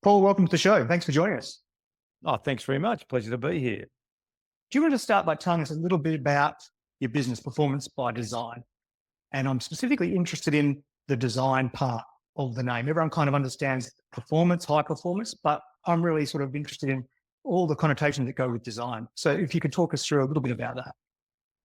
Paul, welcome to the show. Thanks for joining us. Oh, thanks very much. Pleasure to be here. Do you want to start by telling us a little bit about your business, Performance by Design? And I'm specifically interested in the design part of the name. Everyone kind of understands performance, high performance, but I'm really sort of interested in all the connotations that go with design. So if you could talk us through a little bit about that.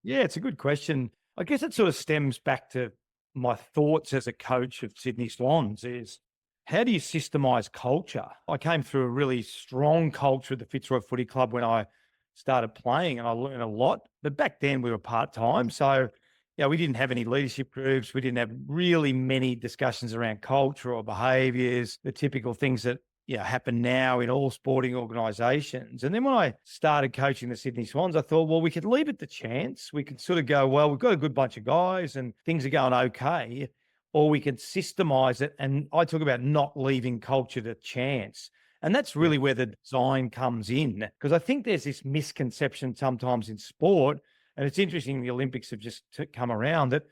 Yeah, it's a good question. I guess it sort of stems back to my thoughts as a coach of Sydney Swans is how do you systemize culture? I came through a really strong culture at the Fitzroy Footy Club when I started playing and I learned a lot. But back then we were part-time. So, we didn't have any leadership groups. We didn't have really many discussions around culture or behaviors, the typical things that happen now in all sporting organisations. And then when I started coaching the Sydney Swans, I thought, well, we could leave it to chance. We could sort of go, well, we've got a good bunch of guys and things are going okay, or we could systemize it. And I talk about not leaving culture to chance. And that's really where the design comes in, because I think there's this misconception sometimes in sport, and it's interesting the Olympics have just come around that,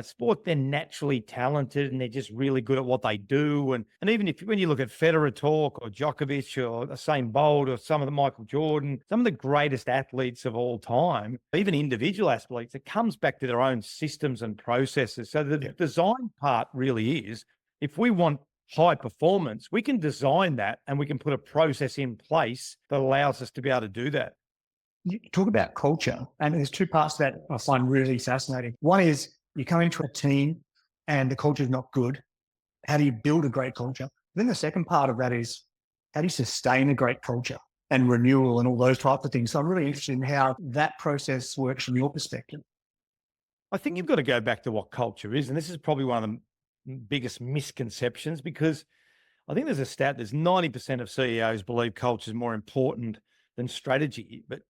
sport, they're naturally talented and they're just really good at what they do. And even when you look at Federer talk or Djokovic or Usain Bolt or some of the Michael Jordan, some of the greatest athletes of all time, even individual athletes, it comes back to their own systems and processes. So the design part really is, if we want high performance, we can design that and we can put a process in place that allows us to be able to do that. You talk about culture, and there's two parts that I find really fascinating. One is you come into a team and the culture is not good. How do you build a great culture? Then the second part of that is how do you sustain a great culture and renewal and all those types of things? So I'm really interested in how that process works from your perspective. I think you've got to go back to what culture is. And this is probably one of the biggest misconceptions, because I think there's a stat, there's 90% of CEOs believe culture is more important than strategy, but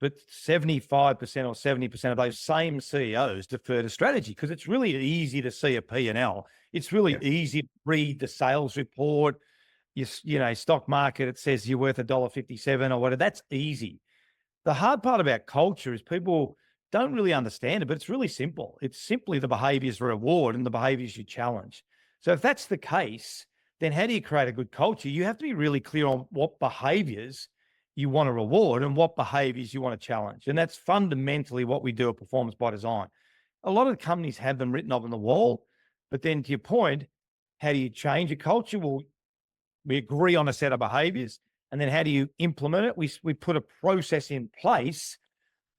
75% or 70% of those same CEOs defer to strategy because it's really easy to see a P&L. It's really easy to read the sales report, stock market, it says you're worth $1.57 or whatever. That's easy. The hard part about culture is people don't really understand it, but it's really simple. It's simply the behaviors you reward and the behaviors you challenge. So if that's the case, then how do you create a good culture? You have to be really clear on what behaviors you want to reward and what behaviors you want to challenge. And that's fundamentally what we do at Performance by Design. A lot of the companies have them written up on the wall, but then to your point, how do you change a culture? Well, we agree on a set of behaviors, and then how do you implement it? We put a process in place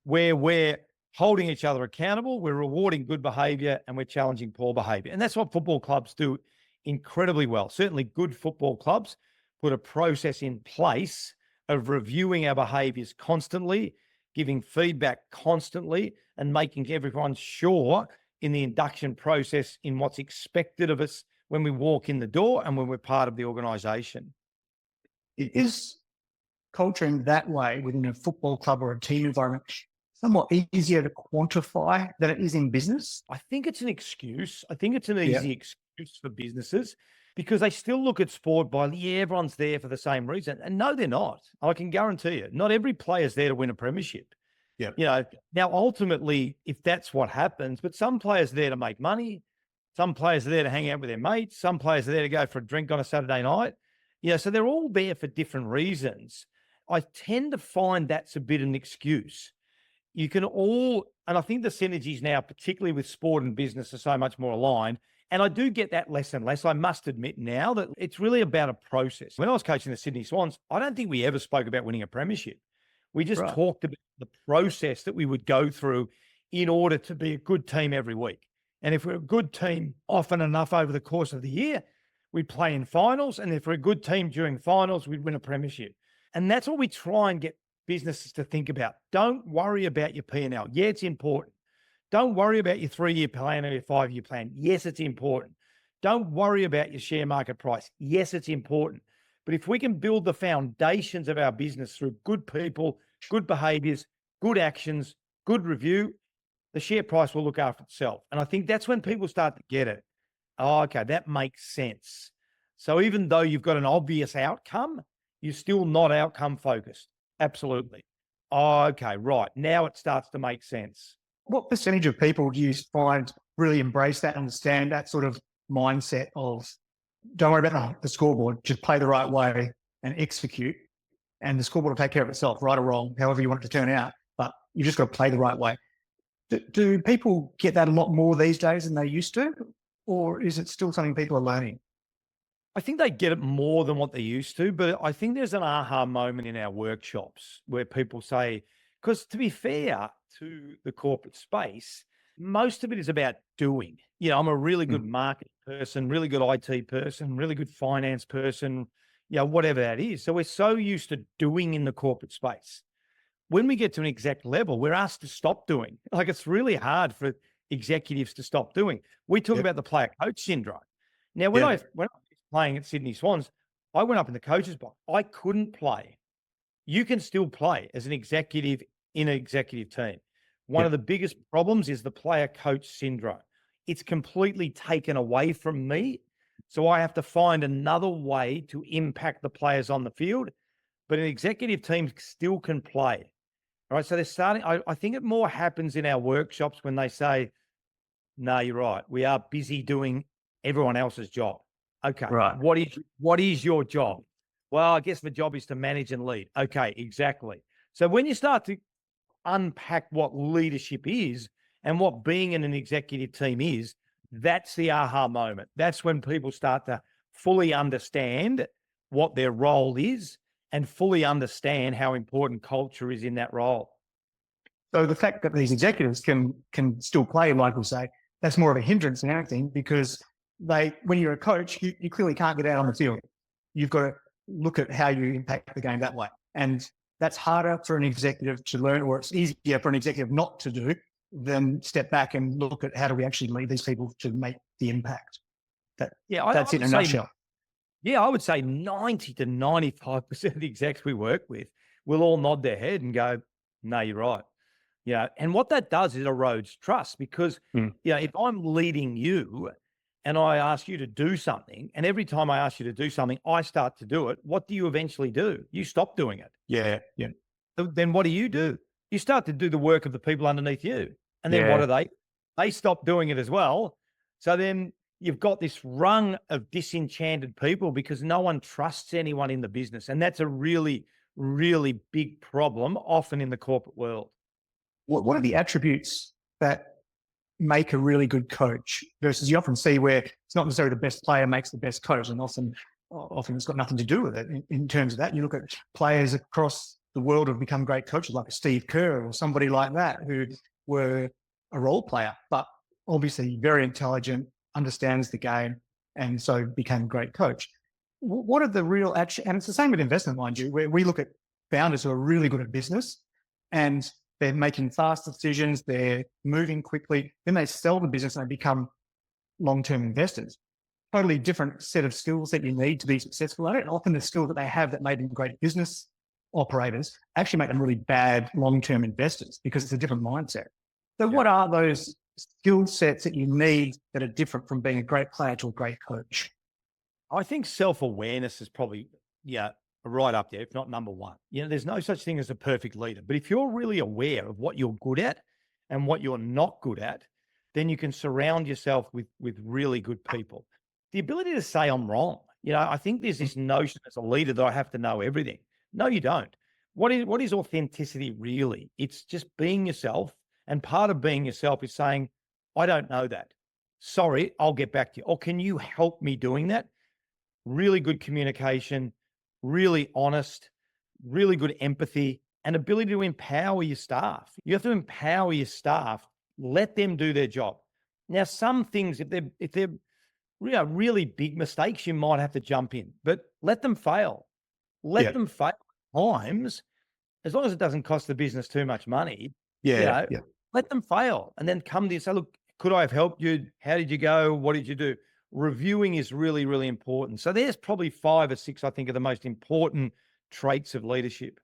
where we're holding each other accountable, we're rewarding good behavior, and we're challenging poor behavior. And that's what football clubs do incredibly well. Certainly good football clubs put a process in place of reviewing our behaviors constantly, giving feedback constantly, and making everyone sure in the induction process in what's expected of us when we walk in the door and when we're part of the organisation. Is culture in that way within a football club or a team environment somewhat easier to quantify than it is in business? I think it's an excuse. I think it's an easy excuse for businesses, because they still look at sport by, everyone's there for the same reason. And no, they're not. I can guarantee you, not every player's there to win a premiership. Yeah. Now, ultimately, if that's what happens, but some players are there to make money. Some players are there to hang out with their mates. Some players are there to go for a drink on a Saturday night. So they're all there for different reasons. I tend to find that's a bit of an excuse. You can all, and I think the synergies now, particularly with sport and business, are so much more aligned. And I do get that less and less. I must admit now that it's really about a process. When I was coaching the Sydney Swans, I don't think we ever spoke about winning a premiership. We just talked about the process that we would go through in order to be a good team every week. And if we're a good team often enough over the course of the year, we'd play in finals. And if we're a good team during finals, we'd win a premiership. And that's what we try and get businesses to think about. Don't worry about your P&L. Yeah, it's important. Don't worry about your 3-year plan or your 5-year plan. Yes, it's important. Don't worry about your share market price. Yes, it's important. But if we can build the foundations of our business through good people, good behaviors, good actions, good review, the share price will look after itself. And I think that's when people start to get it. Oh, okay, that makes sense. So even though you've got an obvious outcome, you're still not outcome focused. Absolutely. Oh, okay, right. Now it starts to make sense. What percentage of people do you find really embrace that, understand that sort of mindset of don't worry about the scoreboard, just play the right way and execute, and the scoreboard will take care of itself, right or wrong, however you want it to turn out. But you just got to play the right way. Do people get that a lot more these days than they used to? Or is it still something people are learning? I think they get it more than what they used to, but I think there's an aha moment in our workshops where people say, because to be fair to the corporate space, most of it is about doing. I'm a really good marketing person, really good IT person, really good finance person, whatever that is. So we're so used to doing in the corporate space. When we get to an exec level, we're asked to stop doing. Like, it's really hard for executives to stop doing. We talk about the player coach syndrome. Now, when I was playing at Sydney Swans, I went up in the coaches box. I couldn't play. You can still play as an executive in an executive team. One of the biggest problems is the player coach syndrome. It's completely taken away from me. So I have to find another way to impact the players on the field. But an executive team still can play. All right. So they're starting. I think it more happens in our workshops when they say, no, you're right. We are busy doing everyone else's job. Okay. Right. What is your job? Well, I guess the job is to manage and lead. Okay, exactly. So when you start to unpack what leadership is and what being in an executive team is, that's the aha moment. That's when people start to fully understand what their role is and fully understand how important culture is in that role. So the fact that these executives can still play, like we say, that's more of a hindrance than anything, because when you're a coach, you clearly can't get out on the field. You've got to look at how you impact the game that way. And that's harder for an executive to learn, or it's easier for an executive not to do than step back and look at how do we actually lead these people to make the impact. That's it in a nutshell. I would say 90 to 95% of the execs we work with will all nod their head and go, no, you're right. And what that does is erodes trust, because, if I'm leading you and I ask you to do something, and every time I ask you to do something, I start to do it, what do you eventually do? You stop doing it. Yeah. Then what do? You start to do the work of the people underneath you. And then what do they? They stop doing it as well. So then you've got this rung of disenchanted people because no one trusts anyone in the business. And that's a really, really big problem, often in the corporate world. What are the attributes that make a really good coach versus you often see where it's not necessarily the best player makes the best coach, and often it's got nothing to do with it in terms of that. You look at players across the world who have become great coaches like Steve Kerr or somebody like that, who were a role player, but obviously very intelligent, understands the game, and so became a great coach. What are the real and it's the same with investment, mind you, where we look at founders who are really good at business and they're making fast decisions, they're moving quickly, then they sell the business and they become long-term investors. Totally different set of skills that you need to be successful at it. And often the skills that they have that made them great business operators actually make them really bad long-term investors because it's a different mindset. So what are those skill sets that you need that are different from being a great player to a great coach? I think self-awareness is probably, right up there, if not number one. There's no such thing as a perfect leader, but if you're really aware of what you're good at and what you're not good at, then you can surround yourself with really good people. The ability to say I'm wrong. I think there's this notion as a leader that I have to know everything. No, you don't. What is authenticity really? It's just being yourself. And part of being yourself is saying, I don't know that. Sorry, I'll get back to you. Or can you help me doing that? Really good communication, really honest, really good empathy, and ability to empower your staff. You have to empower your staff, let them do their job. Now, some things, if they're really big mistakes, you might have to jump in, but let them fail. Let them fail at times, as long as it doesn't cost the business too much money. Let them fail, and then come to you and say, look, could I have helped you? How did you go? What did you do? Reviewing is really, really important. So there's probably 5 or 6, I think, are the most important traits of leadership.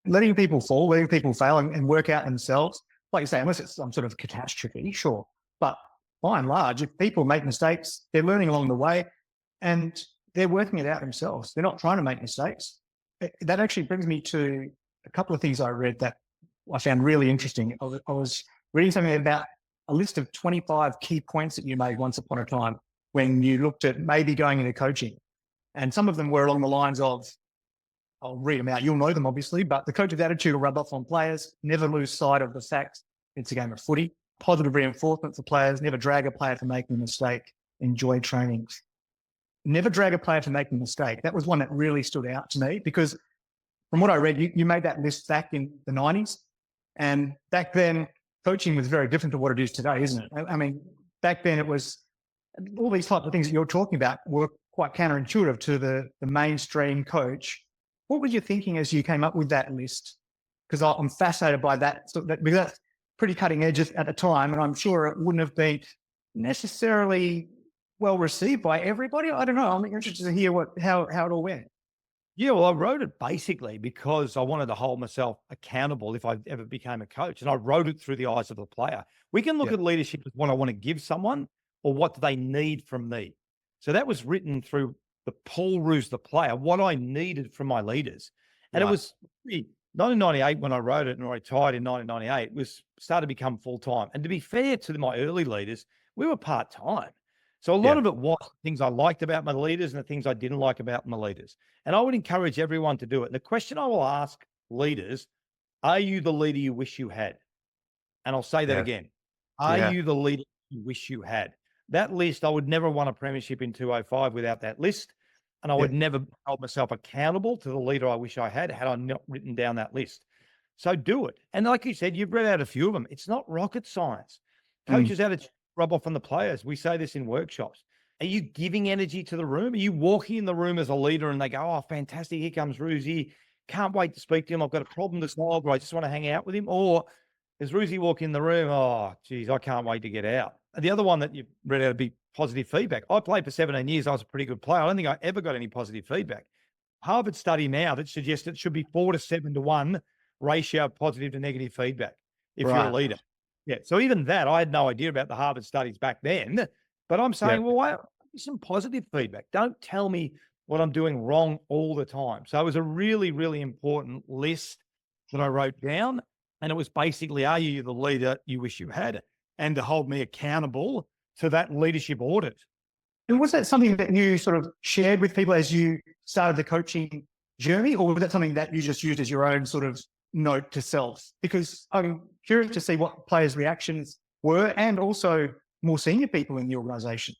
Letting people fall, letting people fail and work out themselves. Like you say, unless it's some sort of catastrophe, sure. But by and large, if people make mistakes, they're learning along the way and they're working it out themselves. They're not trying to make mistakes. That actually brings me to a couple of things I read that I found really interesting. I was reading something about a list of 25 key points that you made once upon a time. when you looked at maybe going into coaching? And some of them were along the lines of, I'll read them out. You'll know them, obviously, but the coach's attitude will rub off on players. Never lose sight of the fact it's a game of footy. Positive reinforcement for players. Never drag a player for making a mistake. Enjoy trainings. Never drag a player for making a mistake. That was one that really stood out to me because from what I read, you made that list back in the 90s. And back then, coaching was very different to what it is today, isn't it? I mean, back then it was all these types of things that you're talking about were quite counterintuitive to the mainstream coach. What were you thinking as you came up with that list? Because I'm fascinated by that. So because that's pretty cutting edge at the time, and I'm sure it wouldn't have been necessarily well received by everybody. I don't know. I'm interested to hear how it all went. Yeah, well, I wrote it basically because I wanted to hold myself accountable if I ever became a coach. And I wrote it through the eyes of the player. We can look at leadership as what I want to give someone or what do they need from me. So that was written through the Paul Roos, the player, what I needed from my leaders. And it was 1998 when I wrote it and I retired in 1998, it was started to become full-time. And to be fair to my early leaders, we were part-time. So a lot of it was things I liked about my leaders and the things I didn't like about my leaders. And I would encourage everyone to do it. And the question I will ask leaders, are you the leader you wish you had? And I'll say that again. Are you the leader you wish you had? That list, I would never won a premiership in 2005 without that list. And I would never hold myself accountable to the leader I wish I had I not written down that list. So do it. And like you said, you've read out a few of them. It's not rocket science. Coaches out of rub off on the players. We say this in workshops. Are you giving energy to the room? Are you walking in the room as a leader and they go, oh, fantastic. Here comes Roosie. Can't wait to speak to him. I've got a problem to solve, or I just want to hang out with him. Or as Roosie walk in the room, oh, geez, I can't wait to get out. And the other one that you read out would be positive feedback. I played for 17 years. I was a pretty good player. I don't think I ever got any positive feedback. Harvard study now that suggests it should be 4 to 7 to 1 ratio of positive to negative feedback if you're a leader. Yeah. So even that, I had no idea about the Harvard studies back then, but I'm saying, well, why some positive feedback? Don't tell me what I'm doing wrong all the time. So it was a really, really important list that I wrote down. And it was basically, are you the leader you wish you had? And to hold me accountable to that leadership audit. And was that something that you sort of shared with people as you started the coaching journey, or was that something that you just used as your own sort of note to self? Because I'm curious to see what players' reactions were and also more senior people in the organisation.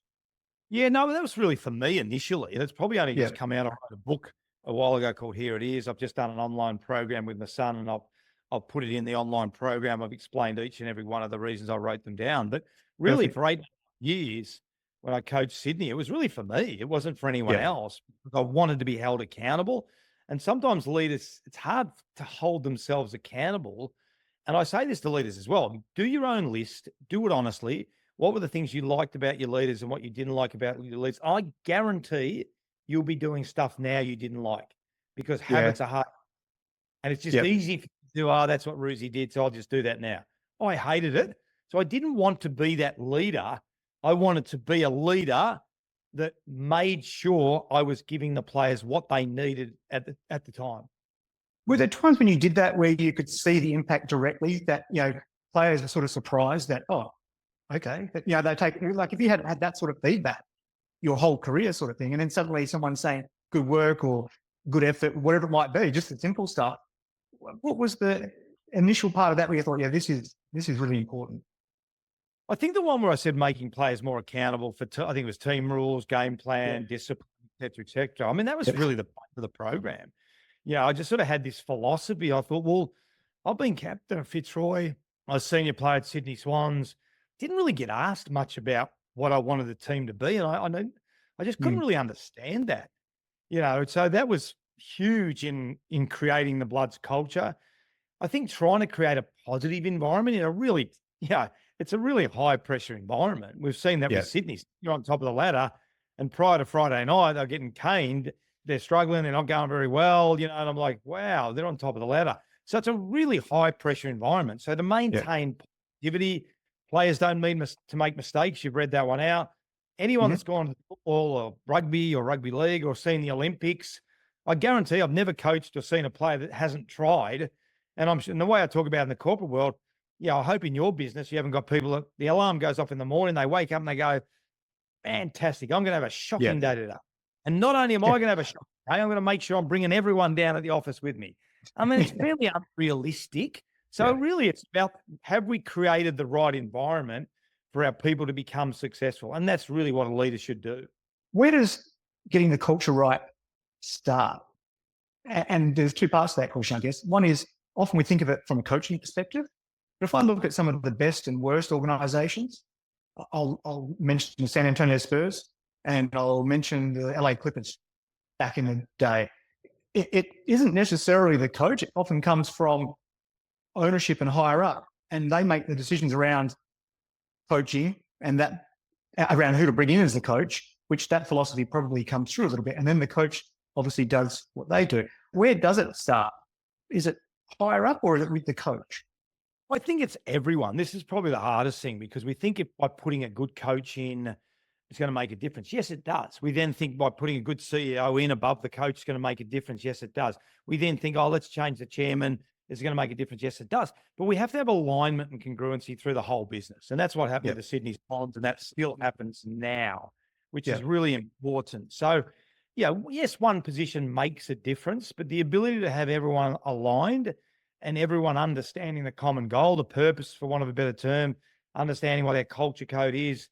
Yeah, no, that was really for me initially. That's probably only just come out. I wrote a book a while ago called Here It Is. I've just done an online program with my son and I'll put it in the online program. I've explained each and every one of the reasons I wrote them down. But really for 8 years when I coached Sydney, it was really for me. It wasn't for anyone else. I wanted to be held accountable. And sometimes leaders, it's hard to hold themselves accountable. And I say this to leaders as well. Do your own list. Do it honestly. What were the things you liked about your leaders and what you didn't like about your leaders? I guarantee you'll be doing stuff now you didn't like because habits are hard. And it's just easy for you to do, oh, that's what Roosie did, so I'll just do that now. Oh, I hated it. So I didn't want to be that leader. I wanted to be a leader that made sure I was giving the players what they needed at the time. Were there times when you did that where you could see the impact directly that, players are sort of surprised that, oh, okay, they take, like if you had that sort of feedback your whole career sort of thing, and then suddenly someone's saying good work or good effort, whatever it might be, just the simple stuff. What was the initial part of that where you thought, this is really important? I think the one where I said making players more accountable for, I think it was team rules, game plan, discipline, et cetera. I mean, that was really the point of the program. I just sort of had this philosophy. I thought, well, I've been captain of Fitzroy. I was senior player at Sydney Swans. Didn't really get asked much about what I wanted the team to be. And I just couldn't really understand that, so that was huge in creating the Bloods culture. I think trying to create a positive environment in a really, it's a really high pressure environment. We've seen that with Sydney. You're on top of the ladder and prior to Friday night, they're getting caned. They're struggling. They're not going very well, and I'm like, wow, they're on top of the ladder. So it's a really high pressure environment. So to maintain positivity, players don't mean to make mistakes. You've read that one out. Anyone that's gone to football or rugby league or seen the Olympics, I guarantee I've never coached or seen a player that hasn't tried. And the way I talk about it in the corporate world, I hope in your business you haven't got people that the alarm goes off in the morning, they wake up and they go, fantastic. I'm going to have a Yeah. shocking day today. And not only am I going to have a shocking day, I'm going to make sure I'm bringing everyone down at the office with me. I mean, it's fairly unrealistic. So really it's about, have we created the right environment for our people to become successful? And that's really what a leader should do. Where does getting the culture right start? And there's two parts to that question, I guess. One is often we think of it from a coaching perspective. But if I look at some of the best and worst organizations, I'll mention the San Antonio Spurs and I'll mention the LA Clippers back in the day. It isn't necessarily the coach. It often comes from ownership and higher up, and they make the decisions around coaching and that around who to bring in as the coach, which that philosophy probably comes through a little bit. And then the coach obviously does what they do. Where does it start? Is it higher up or is it with the coach? I think it's everyone. This is probably the hardest thing because we think if by putting a good coach in, it's going to make a difference. Yes, it does. We then think by putting a good CEO in above the coach is going to make a difference. Yes, it does. We then think, oh, let's change the chairman. Is it going to make a difference? Yes, it does. But we have to have alignment and congruency through the whole business. And that's what happened to the Sydney Swans, and that still happens now, which is really important. So, yes, one position makes a difference, but the ability to have everyone aligned and everyone understanding the common goal, the purpose, for want of a better term, understanding what our culture code is,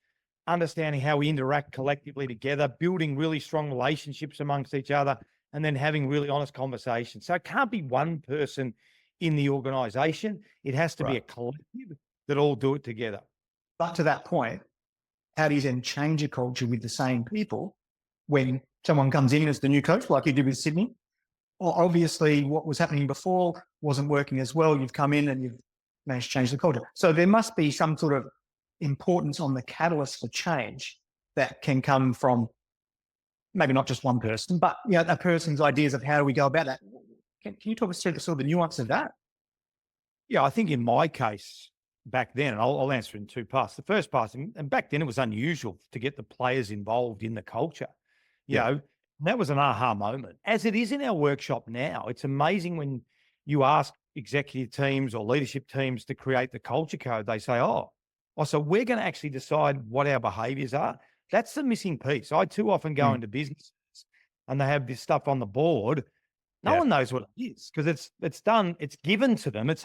understanding how we interact collectively together, building really strong relationships amongst each other, and then having really honest conversations. So it can't be one person in the organization. It has to be a collective that all do it together. But to that point, how do you then change a culture with the same people when someone comes in as the new coach, like you did with Sydney? Well, obviously what was happening before wasn't working as well. You've come in and you've managed to change the culture. So there must be some sort of importance on the catalyst for change that can come from maybe not just one person, but that person's ideas of how do we go about that. Can you talk us through the sort of the nuance of that? Yeah, I think in my case back then, and I'll answer in two parts. The first part, and back then it was unusual to get the players involved in the culture. You know, that was an aha moment, as it is in our workshop now. It's amazing when you ask executive teams or leadership teams to create the culture code, they say, so we're going to actually decide what our behaviors are. That's the missing piece. I too often go into businesses and they have this stuff on the board. No one knows what it is because it's done. It's given to them. It's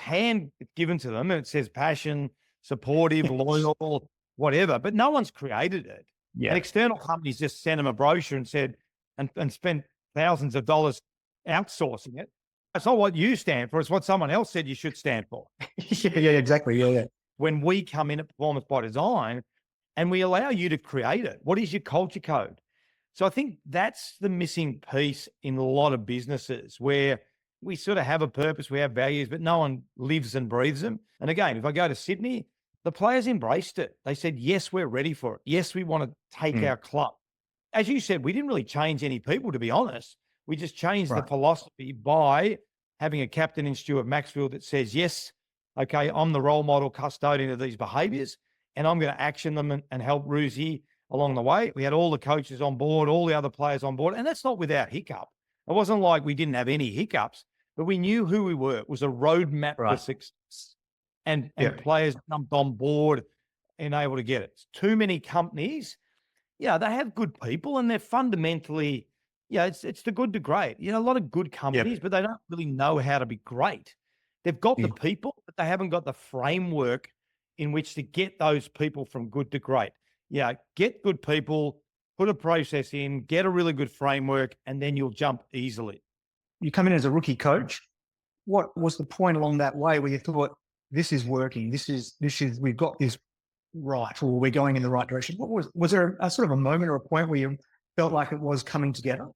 given to them. And it says passion, supportive, loyal, whatever, but no one's created it. And external companies just sent them a brochure and said, and spent thousands of dollars outsourcing it. It's not what you stand for. It's what someone else said you should stand for. Exactly. Yeah. When we come in at Performance by Design and we allow you to create it, what is your culture code? So I think that's the missing piece in a lot of businesses where we sort of have a purpose, we have values, but no one lives and breathes them. And again, if I go to Sydney, the players embraced it. They said, yes, we're ready for it. Yes, we want to take our club. As you said, we didn't really change any people, to be honest. We just changed the philosophy by having a captain in Stuart Maxfield that says, yes, okay, I'm the role model custodian of these behaviors and I'm going to action them and help Roosie along the way. We had all the coaches on board, all the other players on board, and that's not without hiccup. It wasn't like we didn't have any hiccups, but we knew who we were. It was a roadmap for success. And players jumped on board and able to get it. Too many companies, they have good people and they're fundamentally, it's the good to great. A lot of good companies, but they don't really know how to be great. They've got the people, but they haven't got the framework in which to get those people from good to great. Get good people, put a process in, get a really good framework, and then you'll jump easily. You come in as a rookie coach. What was the point along that way where you thought, this is working, this is, we've got this right, or we're going in the right direction? What was there a sort of a moment or a point where you felt like it was coming together?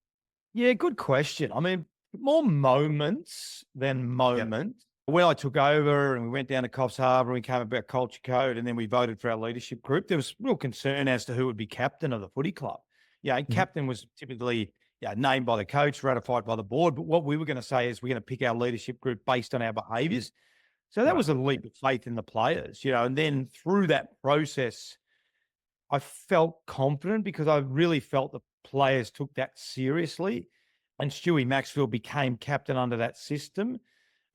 Yeah, good question. I mean, more moments than moments. When I took over and we went down to Coffs Harbour and we came up with our culture code and then we voted for our leadership group, there was real concern as to who would be captain of the footy club. Captain was typically named by the coach, ratified by the board. But what we were going to say is we're going to pick our leadership group based on our behaviours. So that was a leap of faith in the players, and then through that process, I felt confident because I really felt the players took that seriously and Stewie Maxfield became captain under that system.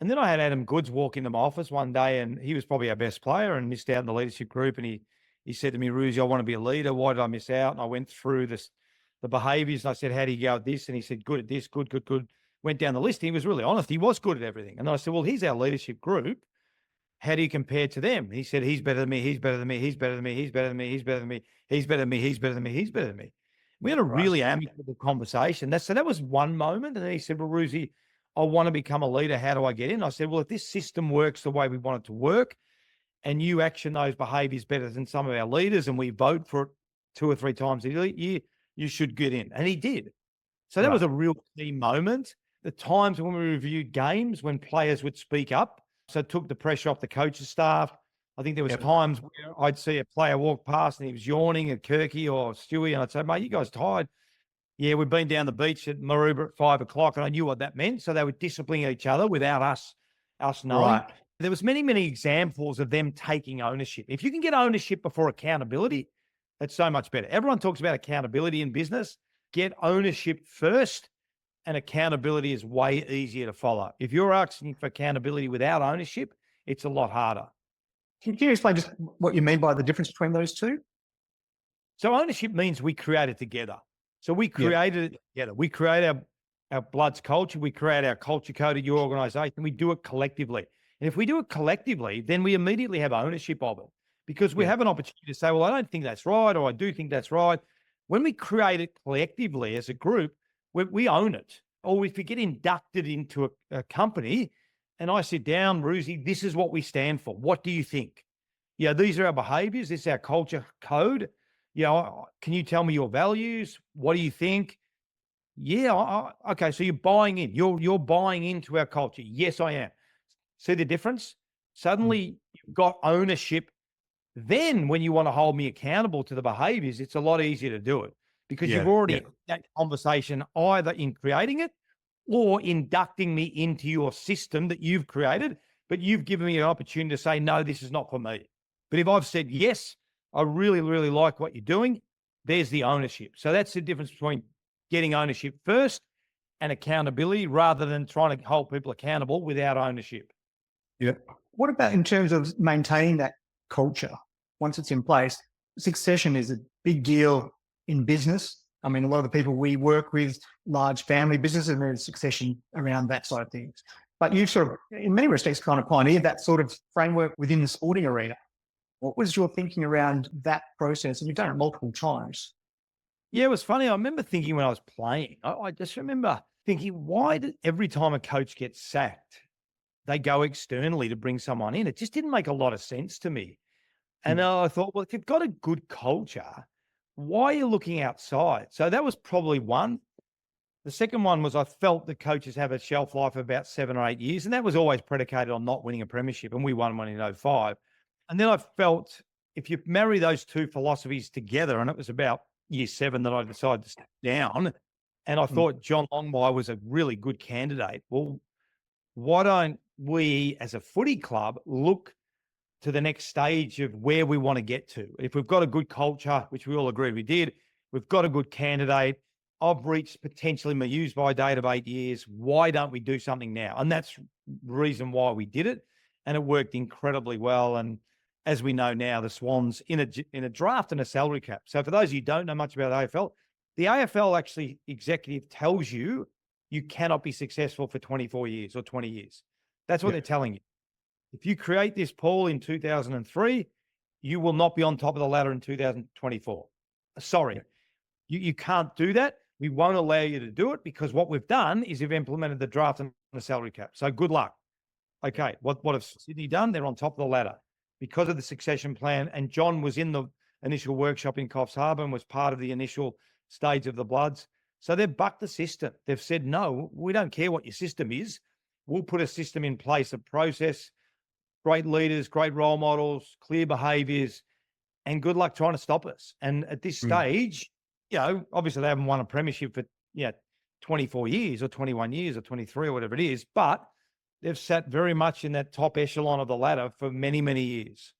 And then I had Adam Goods walk into my office one day and he was probably our best player and missed out in the leadership group. And he he said to me, Roosie, I want to be a leader. Why did I miss out? And I went through the behaviors. And I said, how do you go at this? And he said, good at this, good, good, good. Went down the list. And he was really honest. He was good at everything. And then I said, well, here's our leadership group. How do you compare to them? He said, he's better than me. He's better than me. He's better than me. He's better than me. He's better than me. He's better than me. He's better than me. He's better than me. We had a really amicable conversation. So that was one moment. And then he said, well, Roosie, I want to become a leader. How do I get in? I said, well, if this system works the way we want it to work, and you action those behaviors better than some of our leaders, and we vote for it 2 or 3 times a year, you should get in. And he did. So that was a real key moment. The times when we reviewed games, when players would speak up, so it took the pressure off the coach's staff. I think there was times where I'd see a player walk past and he was yawning at Kirky or Stewie, and I'd say, mate, you guys tired? Yeah, we've been down the beach at Maroubra at 5 o'clock, and I knew what that meant. So they were disciplining each other without us knowing. Right. There was many, many examples of them taking ownership. If you can get ownership before accountability, that's so much better. Everyone talks about accountability in business. Get ownership first, and accountability is way easier to follow. If you're asking for accountability without ownership, it's a lot harder. Can you explain just what you mean by the difference between those two? So ownership means we create it together. So we created it together. We create our Bloods culture. We create our culture code at your organisation. We do it collectively. And if we do it collectively, then we immediately have ownership of it, because we have an opportunity to say, well, I don't think that's right, or I do think that's right. When we create it collectively as a group, we own it. Or if we get inducted into a company and I sit down, Roosie, this is what we stand for. What do you think? Yeah, these are our behaviors. This is our culture code. Can you tell me your values? What do you think? Yeah, okay, so you're buying in. You're buying into our culture. Yes, I am. See the difference? Suddenly you've got ownership. Then when you want to hold me accountable to the behaviors, it's a lot easier to do it, because you've already had that conversation either in creating it or inducting me into your system that you've created, but you've given me an opportunity to say, no, this is not for me. But if I've said, yes, I really, really like what you're doing, there's the ownership. So that's the difference between getting ownership first and accountability, rather than trying to hold people accountable without ownership. Yeah. What about in terms of maintaining that culture once it's in place? Succession is a big deal in business. I mean, a lot of the people we work with, large family businesses, and there's succession around that side of things. But you've sort of, in many respects, kind of pioneered that sort of framework within the sporting arena. What was your thinking around that process? And you've done it multiple times. Yeah, it was funny. I remember thinking when I was playing, I just remember thinking, why did every time a coach gets sacked, they go externally to bring someone in? It just didn't make a lot of sense to me. And I thought, well, if you've got a good culture, why are you looking outside? So that was probably one. The second one was I felt the coaches have a shelf life of about 7 or 8 years, and that was always predicated on not winning a premiership, and we won one in 2005. And then I felt if you marry those two philosophies together, and it was about year 7 that I decided to step down, and I thought John Longmire was a really good candidate. Well, why don't we as a footy club look to the next stage of where we want to get to? If we've got a good culture, which we all agreed we did, we've got a good candidate, I've reached potentially my use-by date of 8 years, why don't we do something now? And that's the reason why we did it, and it worked incredibly well. And as we know now, the Swans in a draft and a salary cap. So for those of you who don't know much about AFL, the AFL actually executive tells you you cannot be successful for 24 years or 20 years. That's what they're telling you. If you create this, Paul, in 2003, you will not be on top of the ladder in 2024. Sorry, you can't do that. We won't allow you to do it, because what we've done is we've implemented the draft and the salary cap. So good luck. Okay, what have Sydney done? They're on top of the ladder because of the succession plan. And John was in the initial workshop in Coffs Harbour and was part of the initial stage of the Bloods. So they've bucked the system. They've said, no, we don't care what your system is. We'll put a system in place, a process, great leaders, great role models, clear behaviours, and good luck trying to stop us. And at this stage, obviously they haven't won a premiership for 24 years or 21 years or 23 or whatever it is, but they've sat very much in that top echelon of the ladder for many, many years.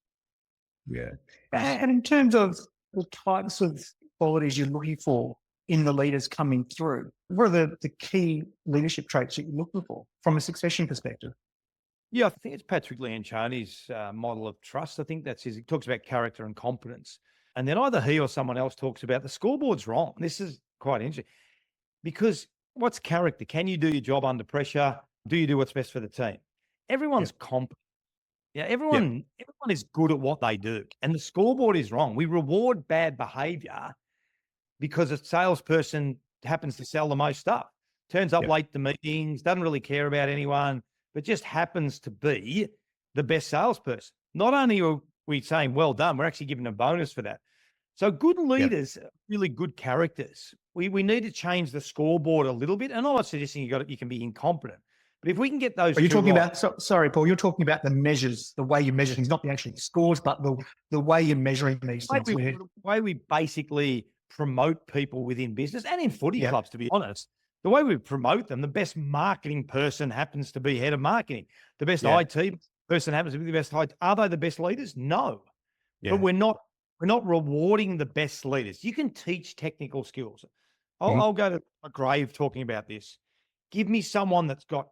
Yeah. And in terms of the types of qualities you're looking for in the leaders coming through, what are the key leadership traits that you're looking for from a succession perspective? Yeah, I think it's Patrick Lencioni's model of trust. I think that's his. He talks about character and competence. And then either he or someone else talks about the scoreboard's wrong. This is quite interesting because what's character? Can you do your job under pressure? Do you do what's best for the team? Yeah. Everyone's competent. Yeah, Yeah. everyone is good at what they do. And the scoreboard is wrong. We reward bad behavior because a salesperson happens to sell the most stuff, turns up Yeah. late to meetings, doesn't really care about anyone, but just happens to be the best salesperson. Not only are we saying, well done, we're actually giving a bonus for that. So good Yeah. leaders, are really good characters. We need to change the scoreboard a little bit. And I'm not suggesting you can be incompetent, but if we can get those Are you two talking right, about, sorry, Paul, you're talking about the measures, the way you measure things, not the actual scores, but the way you're measuring these things. the way we basically promote people within business and in footy Yeah. clubs, to be honest, the way we promote them, the best marketing person happens to be head of marketing. The best Yeah. IT person happens to be the best IT. Are they the best leaders? No, Yeah. but we're not rewarding the best leaders. You can teach technical skills. I'll go to a grave talking about this. Give me someone that's got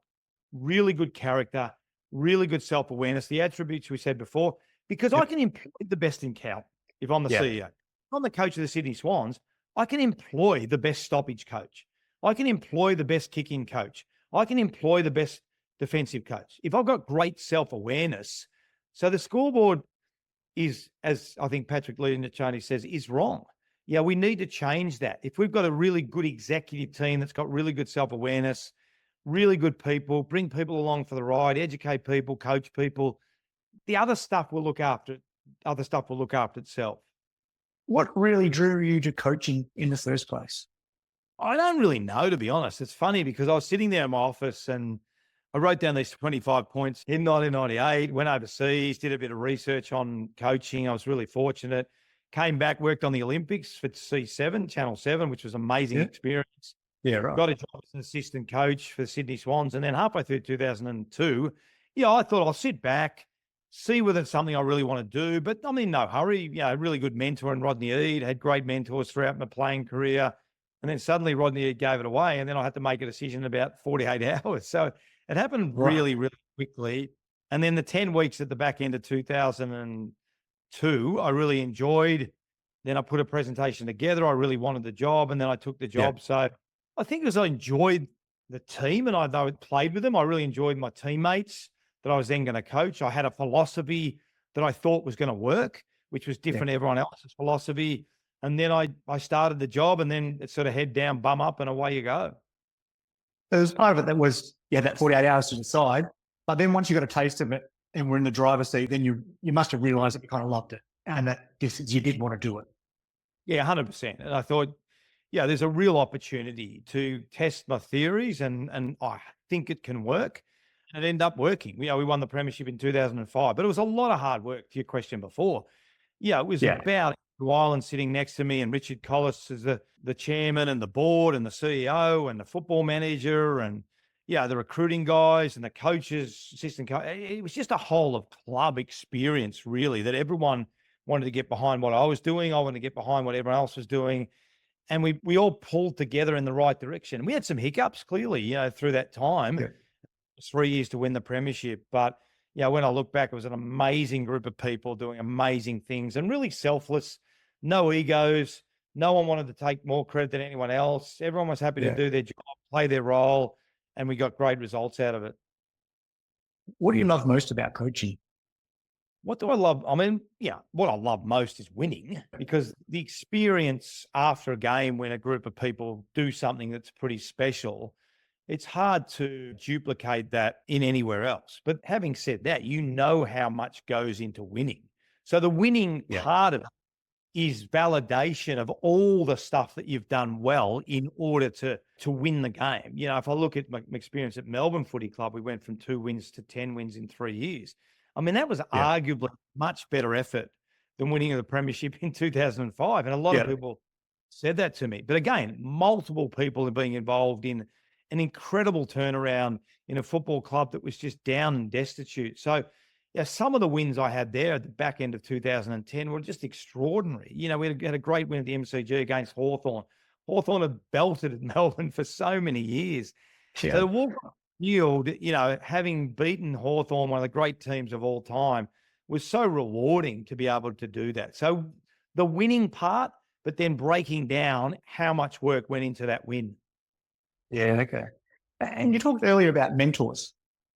really good character, really good self-awareness, the attributes we said before, because I Yep. can employ the best in count if I'm the Yeah. CEO. If I'm the coach of the Sydney Swans, I can employ the best stoppage coach. I can employ the best kicking coach. I can employ the best defensive coach. If I've got great self-awareness, so the scoreboard is, as I think Patrick Lencioni says, is wrong. Yeah, we need to change that. If we've got a really good executive team that's got really good self-awareness, really good people, bring people along for the ride, educate people, coach people, the other stuff will look after it. Other stuff will look after itself. What really drew you to coaching in the first place? I don't really know, to be honest. It's funny because I was sitting there in my office and I wrote down these 25 points in 1998, went overseas, did a bit of research on coaching. I was really fortunate. Came back, worked on the Olympics for C7, Channel 7, which was an amazing Yeah. experience. Yeah, right. Got a job as an assistant coach for the Sydney Swans. And then halfway through 2002, yeah, I thought I'll sit back, see whether it's something I really want to do. But I'm in no hurry. You know, a really good mentor in Rodney Eade, had great mentors throughout my playing career. And then suddenly Rodney Eade gave it away. And then I had to make a decision in about 48 hours. So it happened Right. really, really quickly. And then the 10 weeks at the back end of 2002, I really enjoyed. Then I put a presentation together. I really wanted the job. And then I took the Yeah. job. So I think as I enjoyed the team and though I played with them, I really enjoyed my teammates that I was then going to coach. I had a philosophy that I thought was going to work, which was different to everyone else's philosophy. And then I started the job and then it's sort of head down, bum up, and away you go. There was part of it that was, that 48 hours to decide. But then once you got a taste of it and were in the driver's seat, then you must have realized that you kind of loved it and that you did want to do it. Yeah, 100%. And I thought, yeah, there's a real opportunity to test my theories and I think it can work. And it ended up working. We won the premiership in 2005, but it was a lot of hard work, to your question before. Yeah, it was about Andrew Ireland sitting next to me and Richard Collis as the chairman and the board and the CEO and the football manager and, the recruiting guys and the coaches, assistant coach. It was just a whole of club experience, really, that everyone wanted to get behind what I was doing. I wanted to get behind what everyone else was doing. And we all pulled together in the right direction. We had some hiccups, clearly, through that time. Yeah. 3 years to win the premiership. But, when I look back, it was an amazing group of people doing amazing things and really selfless, no egos. No one wanted to take more credit than anyone else. Everyone was happy to do their job, play their role, and we got great results out of it. What do you love most about coaching? What do I love? I mean, what I love most is winning, because the experience after a game when a group of people do something that's pretty special, it's hard to duplicate that in anywhere else. But having said that, how much goes into winning. So the winning part of it is validation of all the stuff that you've done well in order to win the game. If I look at my experience at Melbourne Footy Club, we went from 2 wins to 10 wins in 3 years. I mean, that was arguably much better effort than winning the premiership in 2005. And a lot of people said that to me. But again, multiple people are being involved in an incredible turnaround in a football club that was just down and destitute. So, some of the wins I had there at the back end of 2010 were just extraordinary. We had a great win at the MCG against Hawthorn. Hawthorn had belted at Melbourne for so many years. Yeah. So to field, having beaten Hawthorn, one of the great teams of all time, was so rewarding to be able to do that. So the winning part, but then breaking down how much work went into that win. Yeah, okay. And you talked earlier about mentors.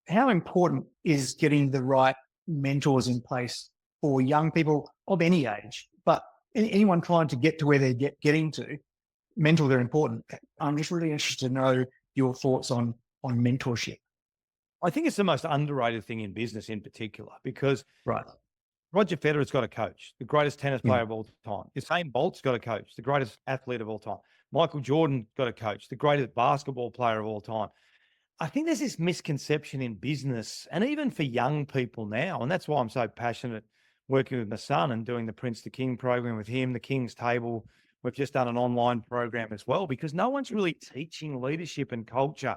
How important is getting the right mentors in place for young people of any age, but anyone trying to get to where they're getting to? Mentors are important. I'm just really interested to know your thoughts on mentorship. I think it's the most underrated thing in business in particular, because Right. Roger Federer's got a coach, the greatest tennis player of all time. Usain Bolt's got a coach, the greatest athlete of all time. Michael Jordan got a coach, the greatest basketball player of all time. I think there's this misconception in business and even for young people now. And that's why I'm so passionate working with my son and doing the Prince to King program with him, the King's Table. We've just done an online program as well, because no one's really teaching leadership and culture.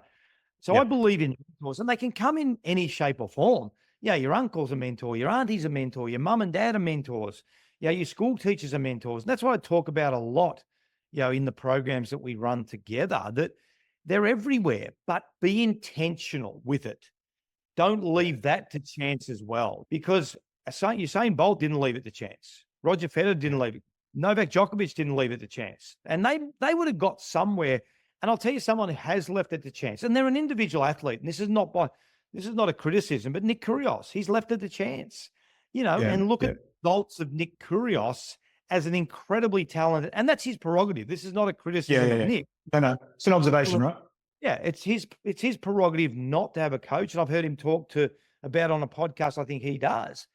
So I believe in mentors, and they can come in any shape or form. Yeah, your uncle's a mentor, your auntie's a mentor, your mum and dad are mentors. Yeah, your school teachers are mentors. And that's what I talk about a lot, in the programs that we run together, that they're everywhere, but be intentional with it. Don't leave that to chance as well, because Usain Bolt didn't leave it to chance. Roger Federer didn't leave it. Novak Djokovic didn't leave it to chance. And they would have got somewhere. And I'll tell you someone who has left it to chance, and they're an individual athlete. And this is not a criticism, but Nick Kyrgios, he's left it to chance, and look at the results of Nick Kyrgios as an incredibly talented, and that's his prerogative. This is not a criticism of Nick. No, it's an observation, right? Yeah, it's his prerogative not to have a coach. And I've heard him talk about on a podcast, I think he does.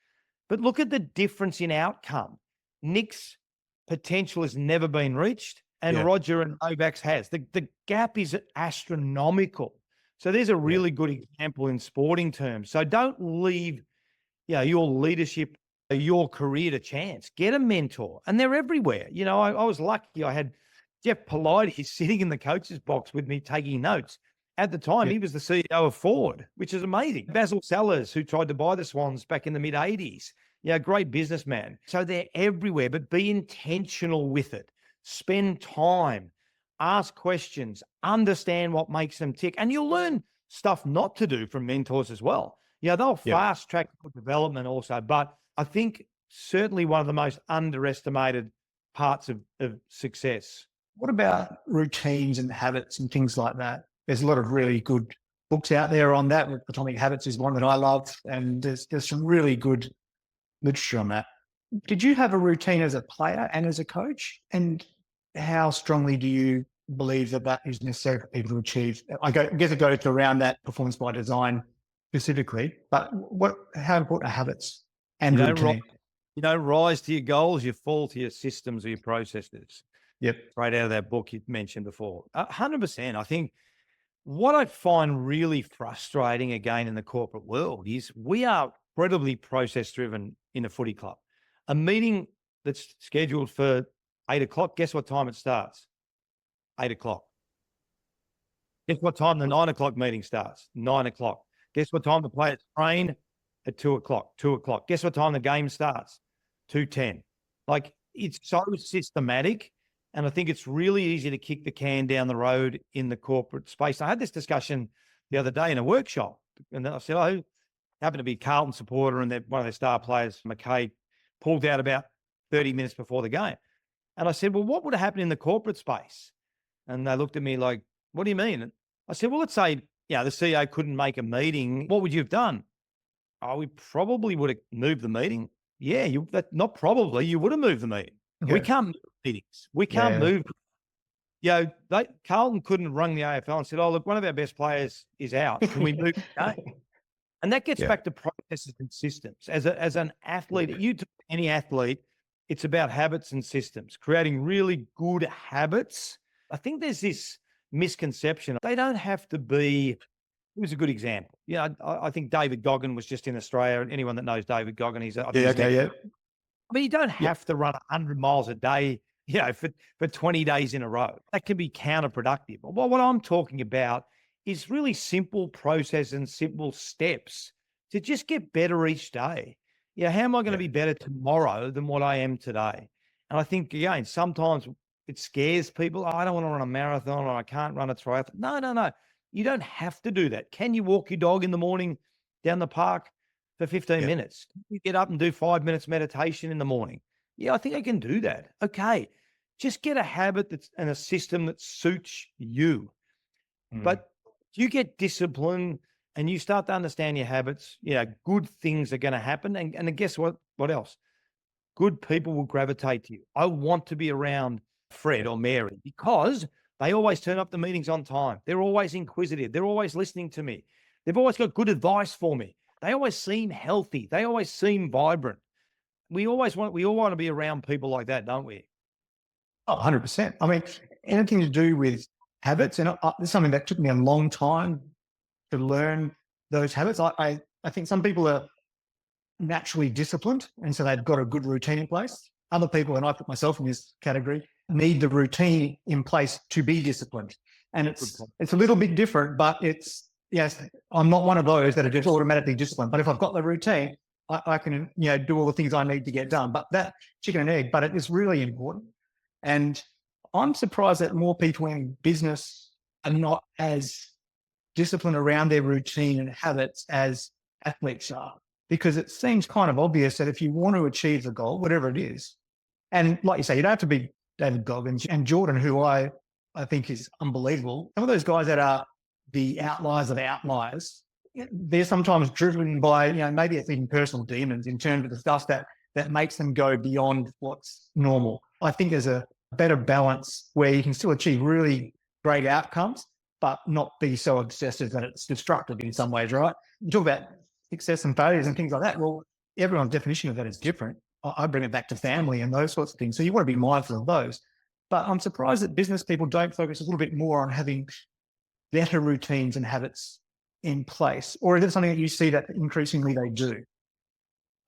But look at the difference in outcome. Nick's potential has never been reached, and Roger and Novak's has. The gap is astronomical. So there's a really good example in sporting terms. So don't leave your leadership, your career to chance. Get a mentor, and they're everywhere. I was lucky. I had Jeff Pilates sitting in the coach's box with me taking notes. At the time, he was the CEO of Ford, which is amazing. Basil Sellers, who tried to buy the Swans back in the mid-'80s. Great businessman. So they're everywhere, but be intentional with it. Spend time, ask questions, understand what makes them tick, and you'll learn stuff not to do from mentors as well. They'll fast track development also, but I think certainly one of the most underestimated parts of success. What about routines and habits and things like that? There's a lot of really good books out there on that. Atomic Habits is one that I love, and there's some really good literature on that. Did you have a routine as a player and as a coach? And how strongly do you believe that is necessary for people to achieve? I guess it goes to around that performance by design specifically, but how important are habits and routine? You don't rise to your goals, you fall to your systems or your processes. Yep. Right out of that book you mentioned before. 100%. I think what I find really frustrating again in the corporate world is we are incredibly process driven in a footy club. A meeting that's scheduled for 8 o'clock, guess what time it starts? 8 o'clock. Guess what time the 9 o'clock meeting starts? 9 o'clock. Guess what time the players train? At 2 o'clock. 2 o'clock. Guess what time the game starts? 2:10. Like, it's so systematic. And I think it's really easy to kick the can down the road in the corporate space. I had this discussion the other day in a workshop, and I said, happened to be a Carlton supporter, and one of their star players, McKay, pulled out about 30 minutes before the game. And I said, well, what would have happened in the corporate space? And they looked at me like, what do you mean? And I said, well, let's say, the CEO couldn't make a meeting. What would you have done? Oh, we probably would have moved the meeting. Yeah, not probably, you would have moved the meeting. Okay. We can't move meetings. We can't move. Carlton couldn't have rung the AFL and said, oh, look, one of our best players is out. Can we move the game? And that gets back to processes and systems. As an athlete, you talk to any athlete, it's about habits and systems, creating really good habits. I think there's this misconception. They don't have to be. Here's a good example. I think David Goggin was just in Australia. Anyone that knows David Goggin, I mean, you don't have to run 100 miles a day, for 20 days in a row. That can be counterproductive. Well, what I'm talking about is really simple process and simple steps to just get better each day. How am I going to be better tomorrow than what I am today? And I think, again, sometimes it scares people. I don't want to run a marathon, or I can't run a triathlon. No. You don't have to do that. Can you walk your dog in the morning down the park for 15 minutes? Can you get up and do 5 minutes meditation in the morning? Yeah, I think I can do that. Okay. Just get a habit and a system that suits you. But you get discipline and you start to understand your habits, good things are going to happen. And guess what? What else? Good people will gravitate to you. I want to be around Fred or Mary because they always turn up the meetings on time. They're always inquisitive. They're always listening to me. They've always got good advice for me. They always seem healthy. They always seem vibrant. We all want to be around people like that, don't we? Oh, 100%. I mean, anything to do with habits, and it's something that took me a long time to learn those habits. I think some people are naturally disciplined, and so they've got a good routine in place. Other people, and I put myself in this category, need the routine in place to be disciplined. And it's a little bit different, but yes, I'm not one of those that are just automatically disciplined. But if I've got the routine, I can do all the things I need to get done. But that chicken and egg, but it is really important. And I'm surprised that more people in business are not as disciplined around their routine and habits as athletes are, because it seems kind of obvious that if you want to achieve the goal, whatever it is, and like you say, you don't have to be David Goggins and Jordan, who I think is unbelievable. Some of those guys that are the outliers of outliers, they're sometimes driven by, maybe it's even personal demons in terms of the stuff that makes them go beyond what's normal. I think there's a better balance where you can still achieve really great outcomes, but not be so obsessive that it's destructive in some ways, right? You talk about success and failures and things like that. Well, everyone's definition of that is different. I bring it back to family and those sorts of things. So you want to be mindful of those. But I'm surprised that business people don't focus a little bit more on having better routines and habits in place. Or is it something that you see that increasingly they do?